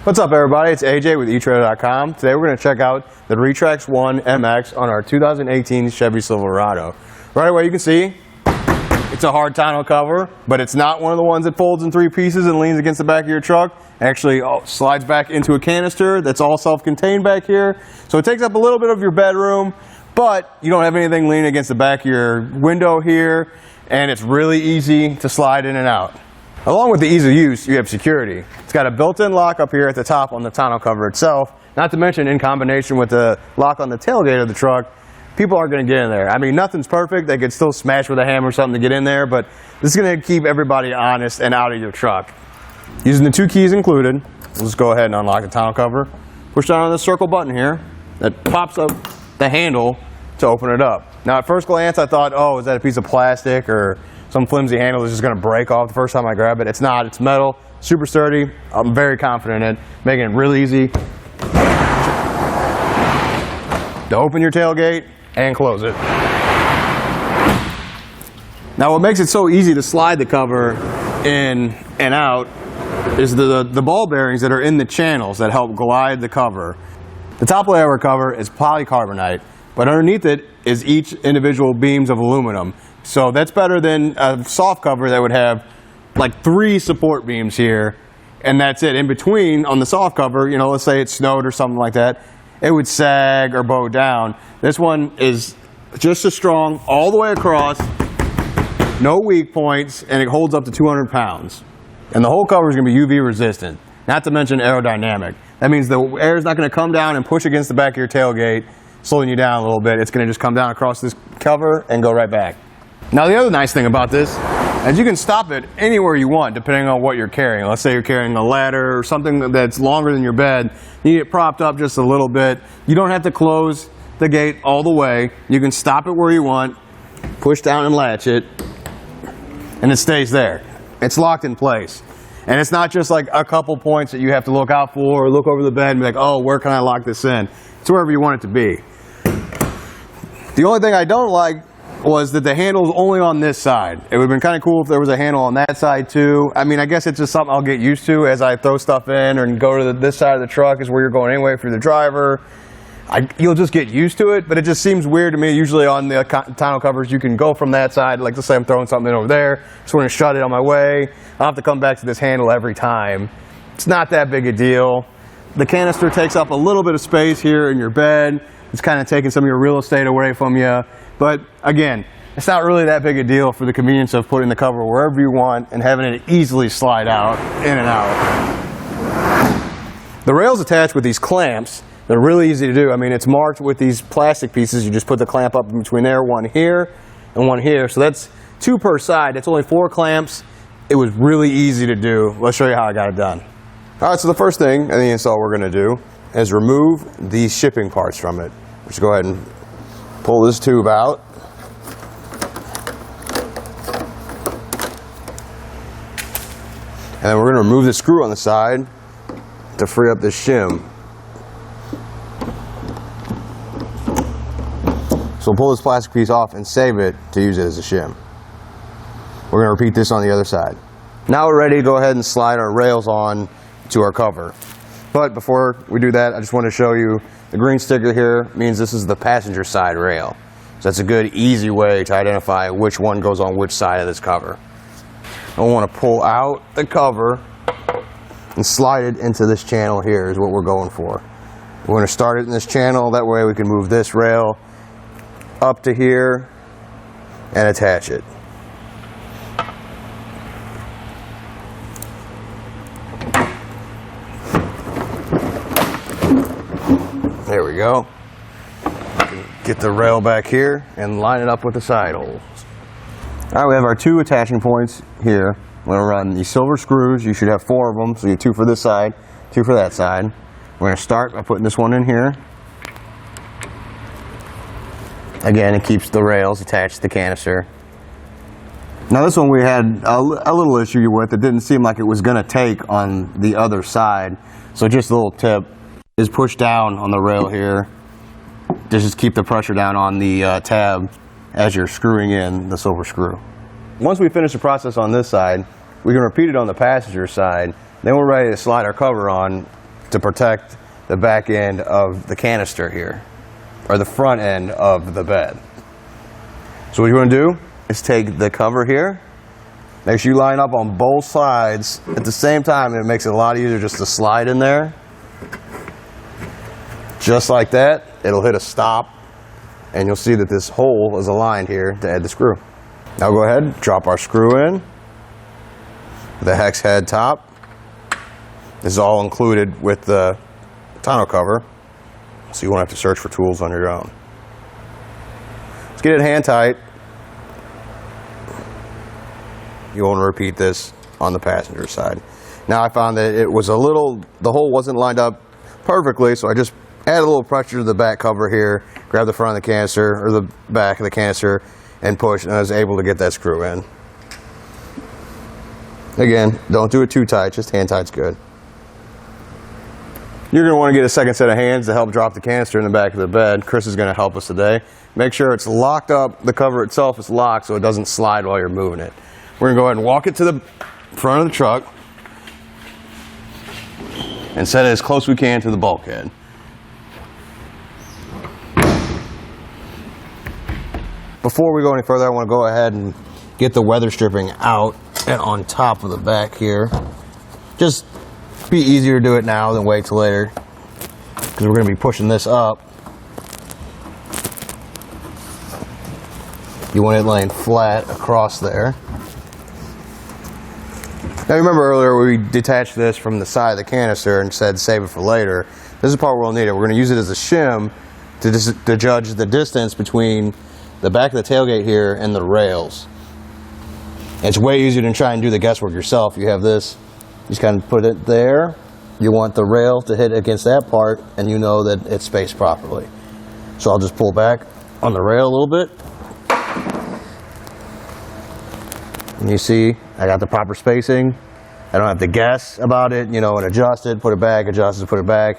What's up everybody, it's AJ with etrailer.com. Today we're going to check out the RetraxONE MX on our 2018 Chevy Silverado. Right away you can see it's a hard tonneau cover, but it's not one of the ones that folds in three pieces and leans against the back of your truck. It actually slides back into a canister that's all self-contained back here. So it takes up a little bit of your bedroom, but you don't have anything leaning against the back of your window here, and it's really easy to slide in and out. Along with the ease of use, you have security. It's got a built-in lock up here at the top on the tonneau cover itself, not to mention in combination with the lock on the tailgate of the truck, people aren't going to get in there. I mean, nothing's perfect. They could still smash with a hammer or something to get in there, but this is going to keep everybody honest and out of your truck. Using the two keys included, we'll just go ahead and unlock the tonneau cover. Push down on this circle button here that pops up the handle to open it up. Now at first glance I thought, oh, is that a piece of plastic or some flimsy handle that's just going to break off the first time I grab it. It's not. It's metal, super sturdy. I'm very confident in it, making it really easy to open your tailgate and close it. Now what makes it so easy to slide the cover in and out is the ball bearings that are in the channels that help glide the cover. The top layer of our cover is polycarbonate, but underneath it is each individual beams of aluminum. So that's better than a soft cover that would have like 3 support beams here, and that's it. In between, on the soft cover, you know, let's say it snowed or something like that, it would sag or bow down. This one is just as strong all the way across, no weak points, and it holds up to 200 pounds. And the whole cover is going to be UV resistant, not to mention aerodynamic. That means the air is not going to come down and push against the back of your tailgate, slowing you down a little bit. It's going to just come down across this cover and go right back. Now the other nice thing about this is you can stop it anywhere you want depending on what you're carrying. Let's say you're carrying a ladder or something that's longer than your bed. You need it propped up just a little bit. You don't have to close the gate all the way. You can stop it where you want, push down and latch it, and it stays there. It's locked in place. And it's not just like a couple points that you have to look out for or look over the bed and be like, oh, where can I lock this in? It's wherever you want it to be. The only thing I don't like was that the handle's only on this side. It would have been kind of cool if there was a handle on that side too. I mean, I guess it's just something I'll get used to as I throw stuff in or go to this side of the truck is where you're going anyway for the driver. You'll just get used to it, but it just seems weird to me. Usually on the tonneau covers, you can go from that side. Like let's say I'm throwing something in over there, just want to shut it on my way. I'll have to come back to this handle every time. It's not that big a deal. The canister takes up a little bit of space here in your bed. It's kind of taking some of your real estate away from you. But again, it's not really that big a deal for the convenience of putting the cover wherever you want and having it easily slide out, in and out. The rail's attached with these clamps. They're really easy to do. I mean, it's marked with these plastic pieces. You just put the clamp up in between there, one here and one here. So that's 2 per side. That's only 4 clamps. It was really easy to do. Let's show you how I got it done. All right, so the first thing in the install we're going to do is remove these shipping parts from it. Just go ahead and pull this tube out. And then we're going to remove the screw on the side to free up this shim. So we'll pull this plastic piece off and save it to use it as a shim. We're going to repeat this on the other side. Now we're ready to go ahead and slide our rails on to our cover. But before we do that, I just want to show you the green sticker here means this is the passenger side rail. So that's a good, easy way to identify which one goes on which side of this cover. I want to pull out the cover and slide it into this channel here is what we're going for. We're going to start it in this channel, that way we can move this rail up to here and attach it. There we go. Get the rail back here and line it up with the side holes. All right, we have our 2 attaching points here. We're going to run these silver screws. You should have 4 of them, so you have 2 for this side, 2 for that side. We're going to start by putting this one in here. Again, it keeps the rails attached to the canister. Now this one we had a little issue with. It didn't seem like it was going to take on the other side. So just a little tip is push down on the rail here. Just keep the pressure down on the tab as you're screwing in the silver screw. Once we finish the process on this side, we can repeat it on the passenger side. Then we're ready to slide our cover on to protect the back end of the canister here, or the front end of the bed. So what you want to do is take the cover here, make sure you line up on both sides at the same time, and it makes it a lot easier just to slide in there. Just like that, it'll hit a stop, and you'll see that this hole is aligned here to add the screw. Now go ahead, drop our screw in, the hex head top. This is all included with the tonneau cover, so you won't have to search for tools on your own. Let's get it hand tight. You want to repeat this on the passenger side. Now I found that it was the hole wasn't lined up perfectly, so I just add a little pressure to the back cover here, grab the front of the canister, or the back of the canister, and push, and I was able to get that screw in. Again, don't do it too tight, just hand tight's good. You're going to want to get a second set of hands to help drop the canister in the back of the bed. Chris is going to help us today. Make sure it's locked up, the cover itself is locked so it doesn't slide while you're moving it. We're going to go ahead and walk it to the front of the truck and set it as close as we can to the bulkhead. Before we go any further, I want to go ahead and get the weather stripping out and on top of the back here. Just be easier to do it now than wait till later, because we're going to be pushing this up. You want it laying flat across there. Now remember earlier we detached this from the side of the canister and said save it for later. This is the part where we'll need it. We're going to use it as a shim to judge the distance between the back of the tailgate here and the rails. It's way easier than try and do the guesswork yourself. You have this, you just kind of put it there. You want the rail to hit against that part, and you know that it's spaced properly. So I'll just pull back on the rail a little bit. And you see, I got the proper spacing. I don't have to guess about it, you know, and adjust it, put it back, adjust it, put it back.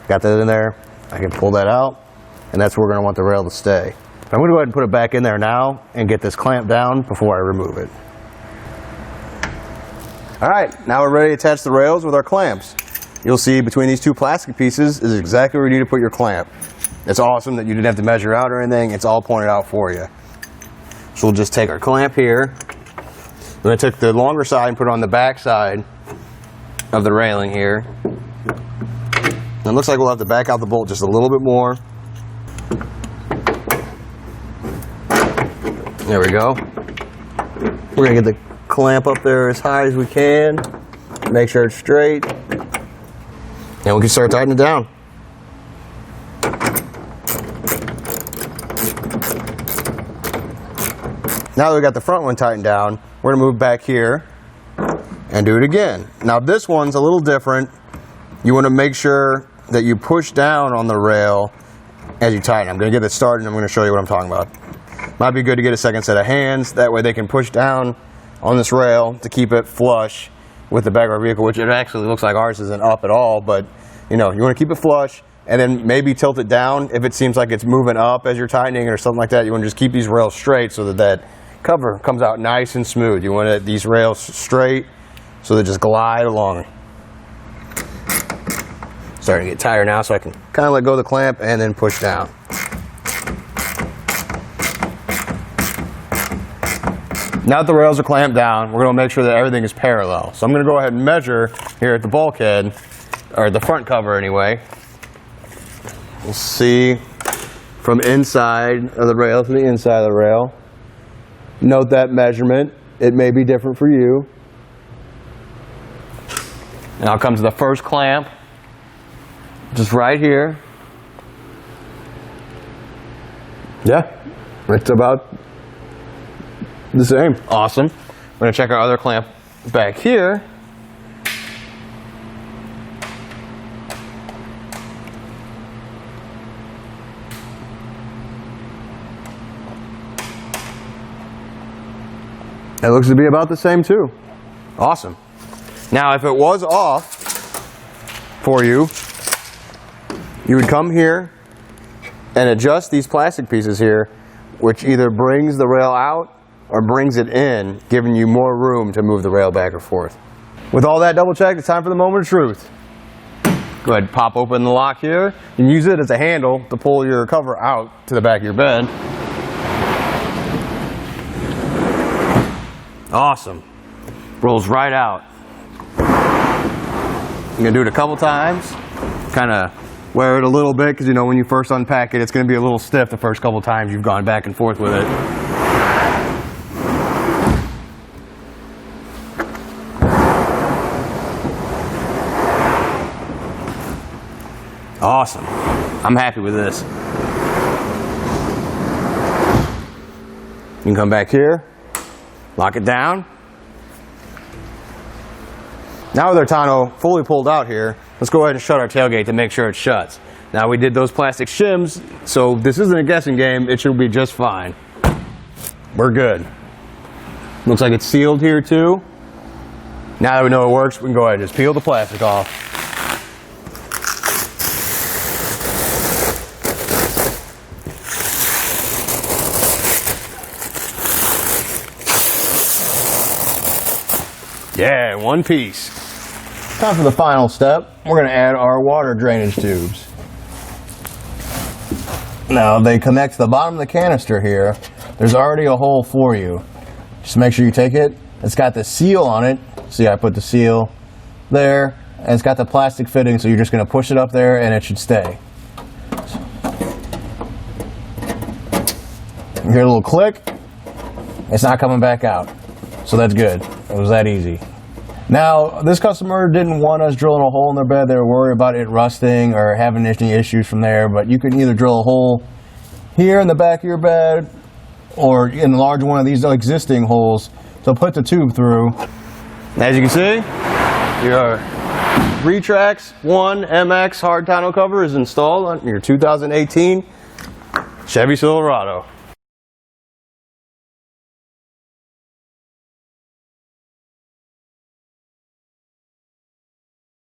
Got that in there. I can pull that out, and that's where we're going to want the rail to stay. I'm going to go ahead and put it back in there now and get this clamp down before I remove it. All right, now we're ready to attach the rails with our clamps. You'll see between these two plastic pieces is exactly where you need to put your clamp. It's awesome that you didn't have to measure out or anything. It's all pointed out for you. So we'll just take our clamp here. I'm going to take the longer side and put it on the back side of the railing here. And it looks like we'll have to back out the bolt just a little bit more. There we go. We're going to get the clamp up there as high as we can. Make sure it's straight. And we can start tightening it down. Now that we got the front one tightened down, we're going to move back here and do it again. Now this one's a little different. You want to make sure that you push down on the rail as you tighten. I'm going to get it started and I'm going to show you what I'm talking about. Might be good to get a second set of hands. That way they can push down on this rail to keep it flush with the back of our vehicle, which it actually looks like ours isn't up at all, but you know, you want to keep it flush and then maybe tilt it down if it seems like it's moving up as you're tightening or something like that. You want to just keep these rails straight so that that cover comes out nice and smooth. You want these rails straight so they just glide along. Starting to get tighter now, so I can kind of let go of the clamp and then push down. Now that the rails are clamped down, we're going to make sure that everything is parallel. So I'm going to go ahead and measure here at the bulkhead, or the front cover anyway. We'll see from inside of the rail to the inside of the rail. Note that measurement. It may be different for you. Now comes the first clamp, just right here. Yeah, it's about the same. Awesome. We're going to check our other clamp back here. It looks to be about the same too. Awesome. Now if it was off for you, you would come here and adjust these plastic pieces here, which either brings the rail out or brings it in, giving you more room to move the rail back or forth. With all that double checked, it's time for the moment of truth. Go ahead and pop open the lock here and use it as a handle to pull your cover out to the back of your bed. Awesome. Rolls right out. I'm going to do it a couple times. Kind of wear it a little bit because, you know, when you first unpack it, it's going to be a little stiff the first couple times you've gone back and forth with it. Awesome. I'm happy with this. You can come back here, lock it down. Now with our tonneau fully pulled out here, let's go ahead and shut our tailgate to make sure it shuts. Now we did those plastic shims, so this isn't a guessing game. It should be just fine. We're good. Looks like it's sealed here too. Now that we know it works, we can go ahead and just peel the plastic off. Yeah, one piece. Time for the final step. We're going to add our water drainage tubes. Now they connect to the bottom of the canister here. There's already a hole for you. Just make sure you take it. It's got the seal on it. See, I put the seal there. And it's got the plastic fitting, so you're just going to push it up there and it should stay. You hear a little click. It's not coming back out. So that's good. It was that easy. Now, this customer didn't want us drilling a hole in their bed. They were worried about it rusting or having any issues from there. But you can either drill a hole here in the back of your bed or enlarge one of these existing holes to put the tube through. As you can see, your RetraxONE MX Hard Tonneau cover is installed on your 2018 Chevy Silverado.